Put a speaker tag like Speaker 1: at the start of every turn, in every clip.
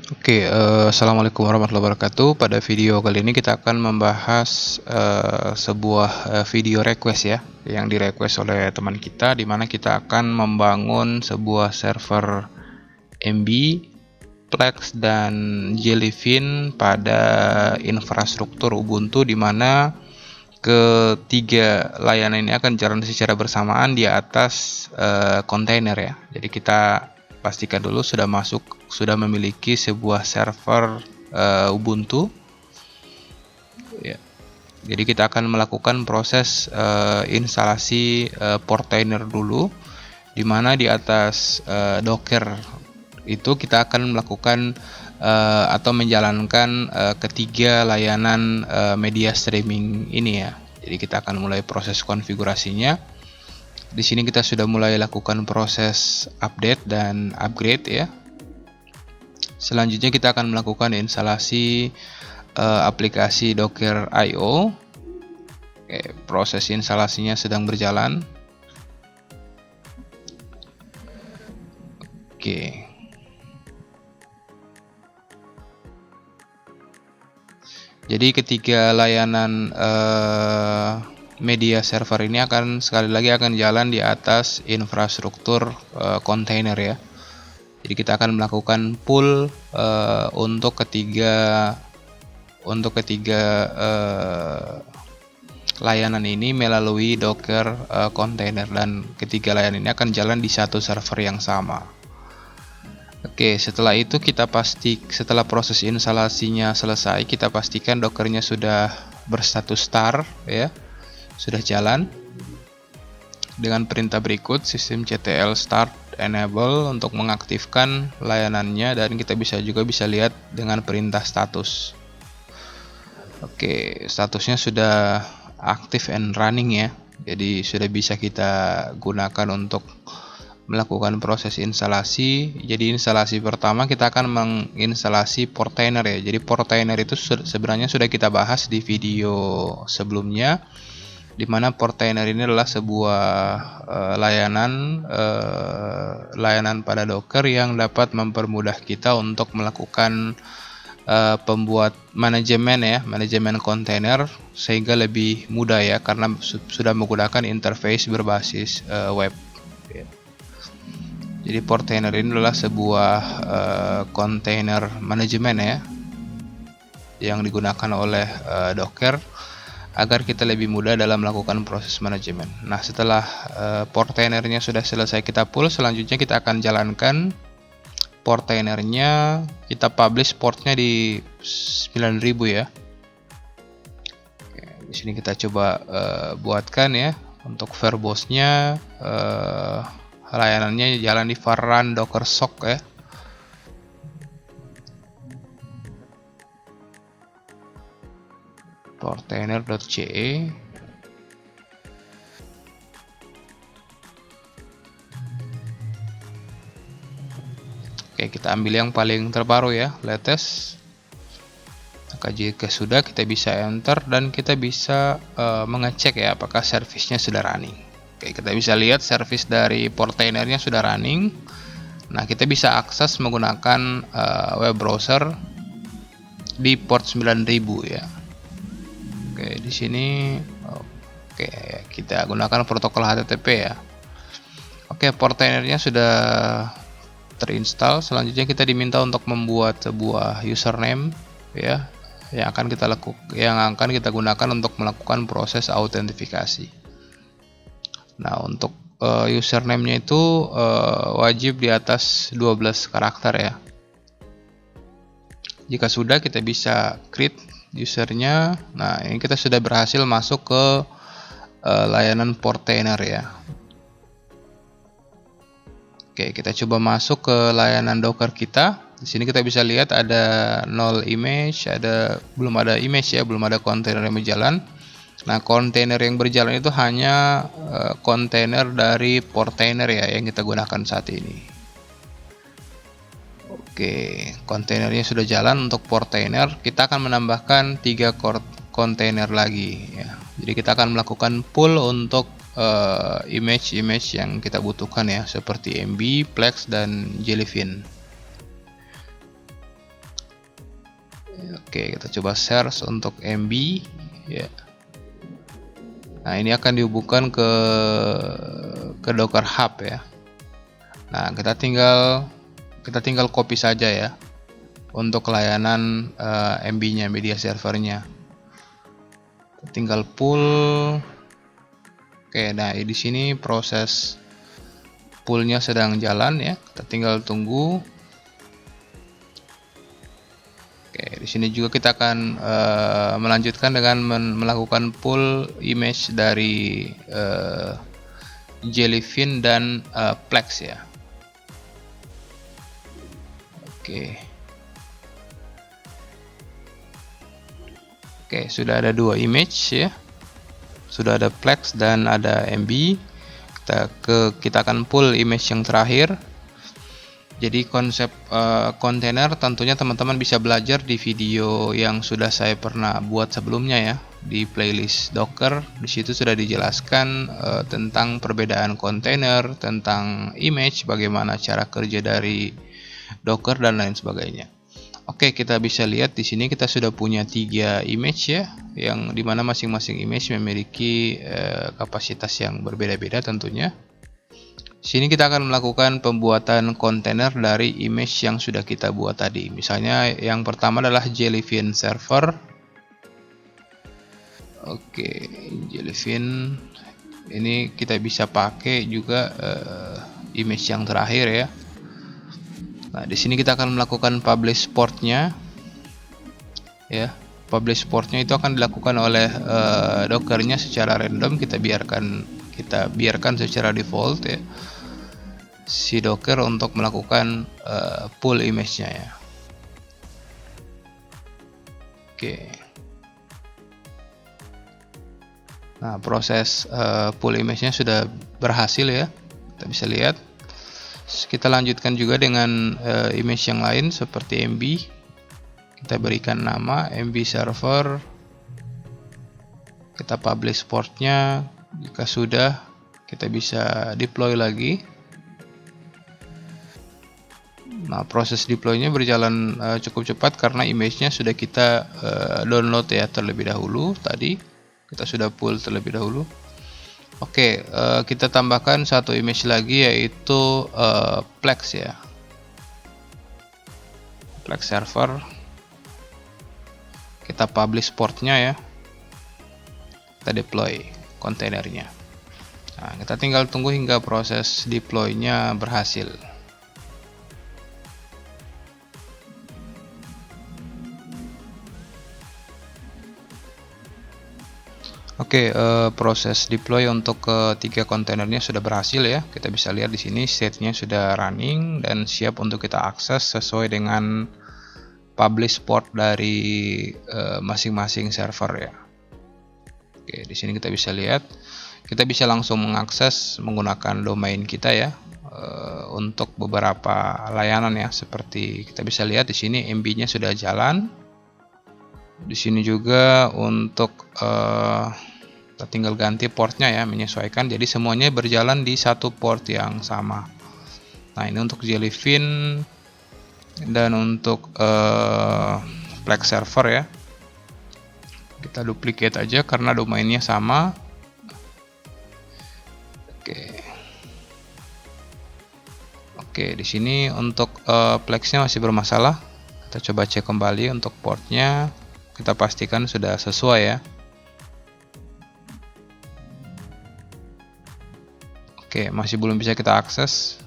Speaker 1: Assalamualaikum warahmatullahi wabarakatuh. Pada video kali ini kita akan membahas sebuah video request ya, yang direquest oleh teman kita, di mana kita akan membangun sebuah server MB, Plex dan Jellyfin pada infrastruktur Ubuntu, di mana ketiga layanan ini akan jalan secara bersamaan di atas kontainer ya. Jadi kita pastikan dulu sudah memiliki sebuah server Ubuntu ya. Jadi kita akan melakukan proses instalasi Portainer dulu, di mana di atas Docker itu kita akan melakukan atau menjalankan ketiga layanan media streaming ini ya. Jadi kita akan mulai proses konfigurasinya. Di sini kita sudah mulai lakukan proses update dan upgrade ya. Selanjutnya kita akan melakukan instalasi aplikasi Docker IO. Proses instalasinya sedang berjalan. Jadi ketiga layanan media server ini sekali lagi akan jalan di atas infrastruktur kontainer ya. Jadi kita akan melakukan pull untuk ketiga layanan ini melalui Docker kontainer, dan ketiga layanan ini akan jalan di satu server yang sama. Setelah itu setelah proses instalasinya selesai, kita pastikan Dockernya sudah berstatus start ya, sudah jalan dengan perintah berikut: systemctl start enable untuk mengaktifkan layanannya, dan kita bisa lihat dengan perintah status. Statusnya sudah aktif and running ya, jadi sudah bisa kita gunakan untuk melakukan proses instalasi. Jadi instalasi pertama kita akan menginstalasi Portainer ya. Jadi Portainer itu sebenarnya sudah kita bahas di video sebelumnya, di mana Portainer ini adalah sebuah layanan pada Docker yang dapat mempermudah kita untuk melakukan pembuat manajemen kontainer sehingga lebih mudah ya, karena sudah menggunakan interface berbasis web. Jadi Portainer ini adalah sebuah kontainer manajemen ya, yang digunakan oleh Docker agar kita lebih mudah dalam melakukan proses manajemen. Nah, setelah Portainernya sudah selesai kita pull, selanjutnya kita akan jalankan Portainernya. Kita publish portnya di 9000 ya. Di sini kita coba buatkan ya untuk verbose-nya. Layanannya jalan di var run docker sock ya. Portainer.ce. Kita ambil yang paling terbaru ya, latest. Maka jika sudah, kita bisa enter dan kita bisa mengecek ya apakah servisnya sudah running. Kita bisa lihat servis dari Portainernya sudah running. Nah, kita bisa akses menggunakan web browser di port 9000 ya. Di sini kita gunakan protokol HTTP ya. Portainernya sudah terinstall. Selanjutnya kita diminta untuk membuat sebuah username ya, yang akan kita gunakan untuk melakukan proses autentifikasi. Nah, untuk username-nya itu wajib di atas 12 karakter ya. Jika sudah, kita bisa create usernya. Nah, ini kita sudah berhasil masuk ke layanan Portainer ya. Kita coba masuk ke layanan Docker kita. Di sini kita bisa lihat ada null image, belum ada image ya, belum ada kontainer yang berjalan. Nah, kontainer yang berjalan itu hanya kontainer dari Portainer ya, yang kita gunakan saat ini. Kontainernya sudah jalan untuk Portainer. Kita akan menambahkan 3 kontainer lagi ya. Jadi kita akan melakukan pull untuk image yang kita butuhkan ya, seperti MB, Plex dan Jellyfin. Oke, kita coba search untuk MB ya. Nah, ini akan dihubungkan ke Docker Hub ya. Nah, kita tinggal copy saja ya untuk layanan MB-nya, media servernya. Tinggal pull. Oke, nah di sini proses pullnya sedang jalan ya. Kita tinggal tunggu. Oke, di sini juga kita akan melanjutkan dengan melakukan pull image dari Jellyfin dan Plex ya. Oke. Oke, sudah ada 2 image ya. Sudah ada Plex dan ada MB. Kita akan pull image yang terakhir. Jadi konsep kontainer tentunya teman-teman bisa belajar di video yang sudah saya pernah buat sebelumnya ya, di playlist Docker. Di situ sudah dijelaskan tentang perbedaan kontainer, tentang image, bagaimana cara kerja dari Docker dan lain sebagainya. Oke, kita bisa lihat di sini kita sudah punya 3 image ya, yang dimana masing-masing image memiliki kapasitas yang berbeda-beda tentunya. Sini kita akan melakukan pembuatan kontainer dari image yang sudah kita buat tadi. Misalnya yang pertama adalah Jellyfin server. Oke, Jellyfin ini kita bisa pakai juga image yang terakhir ya. Nah, di sini kita akan melakukan publish portnya, ya. Publish portnya itu akan dilakukan oleh Dockernya secara random. Kita biarkan secara default ya, si Docker untuk melakukan pull image-nya ya. Oke. Nah, proses pull image-nya sudah berhasil ya. Kita bisa lihat. Kita lanjutkan juga dengan image yang lain seperti MB. Kita berikan nama MB server. Kita publish portnya. Jika sudah, kita bisa deploy lagi. Nah, proses deploy-nya berjalan cukup cepat karena image-nya sudah kita download ya terlebih dahulu tadi. Kita sudah pull terlebih dahulu. Oke, kita tambahkan satu image lagi yaitu Plex ya. Plex server. Kita publish portnya ya. Kita deploy kontainernya. Nah, kita tinggal tunggu hingga proses deploy-nya berhasil. Oke, proses deploy untuk ketiga kontainernya sudah berhasil ya. Kita bisa lihat di sini state-nya sudah running dan siap untuk kita akses sesuai dengan publish port dari masing-masing server ya. Oke, di sini kita bisa lihat, kita bisa langsung mengakses menggunakan domain kita ya untuk beberapa layanan ya. Seperti kita bisa lihat di sini MB-nya sudah jalan. Di sini juga untuk kita tinggal ganti portnya ya, menyesuaikan. Jadi semuanya berjalan di satu port yang sama. Nah, ini untuk Jellyfin dan untuk Plex server ya. Kita duplicate aja karena domainnya sama. Oke, di sini untuk Plex-nya masih bermasalah. Kita coba cek kembali untuk portnya. Kita pastikan sudah sesuai ya. Oke, masih belum bisa kita akses.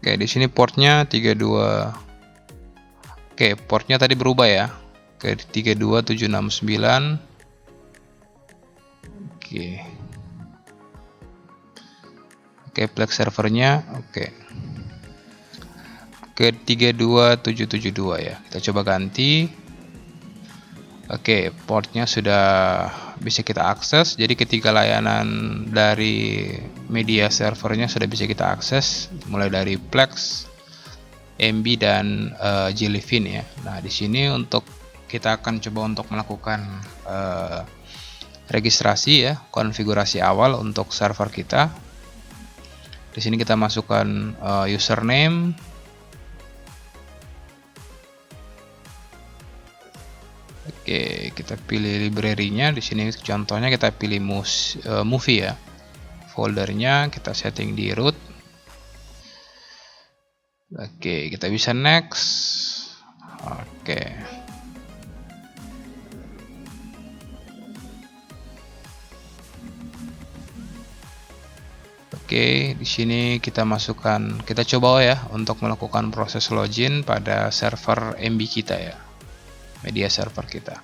Speaker 1: Oke, di sini portnya 32. Oke, portnya tadi berubah ya ke 32769. Oke, Plex servernya ke 32772 ya. Kita coba ganti. Oke, portnya sudah bisa kita akses. Jadi ketiga layanan dari media servernya sudah bisa kita akses, mulai dari Plex, MB dan Jellyfin ya. Nah, di sini untuk kita akan coba untuk melakukan registrasi ya, konfigurasi awal untuk server kita. Di sini kita masukkan username. Oke, kita pilih library-nya. Di sini contohnya kita pilih movie ya. Foldernya kita setting di root. Oke, kita bisa next. Oke. Oke, di sini kita masukkan, kita coba ya untuk melakukan proses login pada server MB kita ya, media server kita.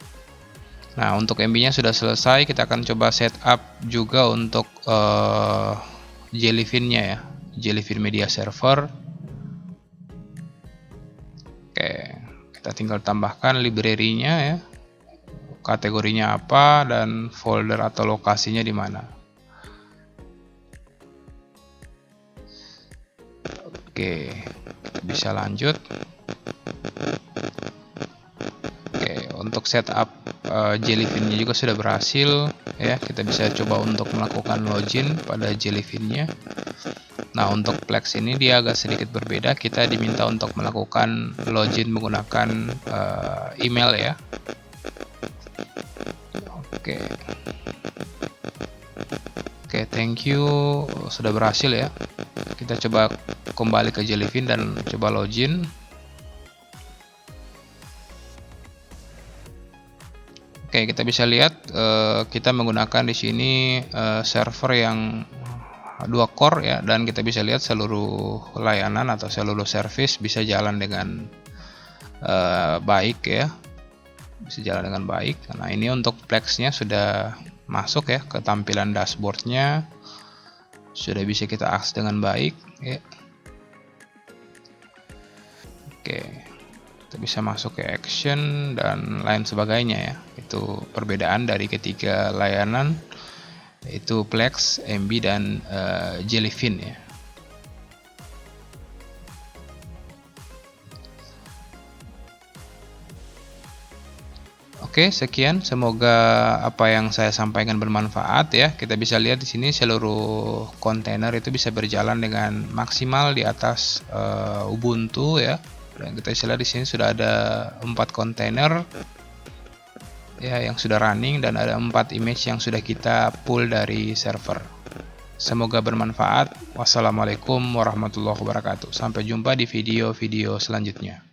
Speaker 1: Nah, untuk MB-nya sudah selesai, kita akan coba setup juga untuk Jellyfin-nya ya, Jellyfin media server. Oke, kita tinggal tambahkan library-nya ya, kategorinya apa dan folder atau lokasinya di mana. Oke, kita bisa lanjut. Oke, untuk setup Jellyfin-nya juga sudah berhasil ya. Kita bisa coba untuk melakukan login pada Jellyfin-nya. Nah, untuk Plex ini dia agak sedikit berbeda. Kita diminta untuk melakukan login menggunakan email ya. Oke. Oke, thank you, sudah berhasil ya. Kita coba kembali ke Jellyfin dan coba login. Oke, kita bisa lihat kita menggunakan di sini server yang 2 core ya, dan kita bisa lihat seluruh layanan atau seluruh service bisa jalan dengan baik ya, bisa jalan dengan baik. Nah, ini untuk Plex-nya sudah masuk ya ke tampilan dashboard-nya, sudah bisa kita akses dengan baik ya. Oke, kita bisa masuk ke action dan lain sebagainya ya. Itu perbedaan dari ketiga layanan, yaitu Plex, MB, dan Jellyfin ya. Oke, sekian. Semoga apa yang saya sampaikan bermanfaat ya. Kita bisa lihat di sini seluruh kontainer itu bisa berjalan dengan maksimal di atas Ubuntu ya. Dan kita bisa lihat di sini sudah ada 4 kontainer ya yang sudah running, dan ada 4 image yang sudah kita pull dari server. Semoga bermanfaat. Wassalamualaikum warahmatullahi wabarakatuh. Sampai jumpa di video-video selanjutnya.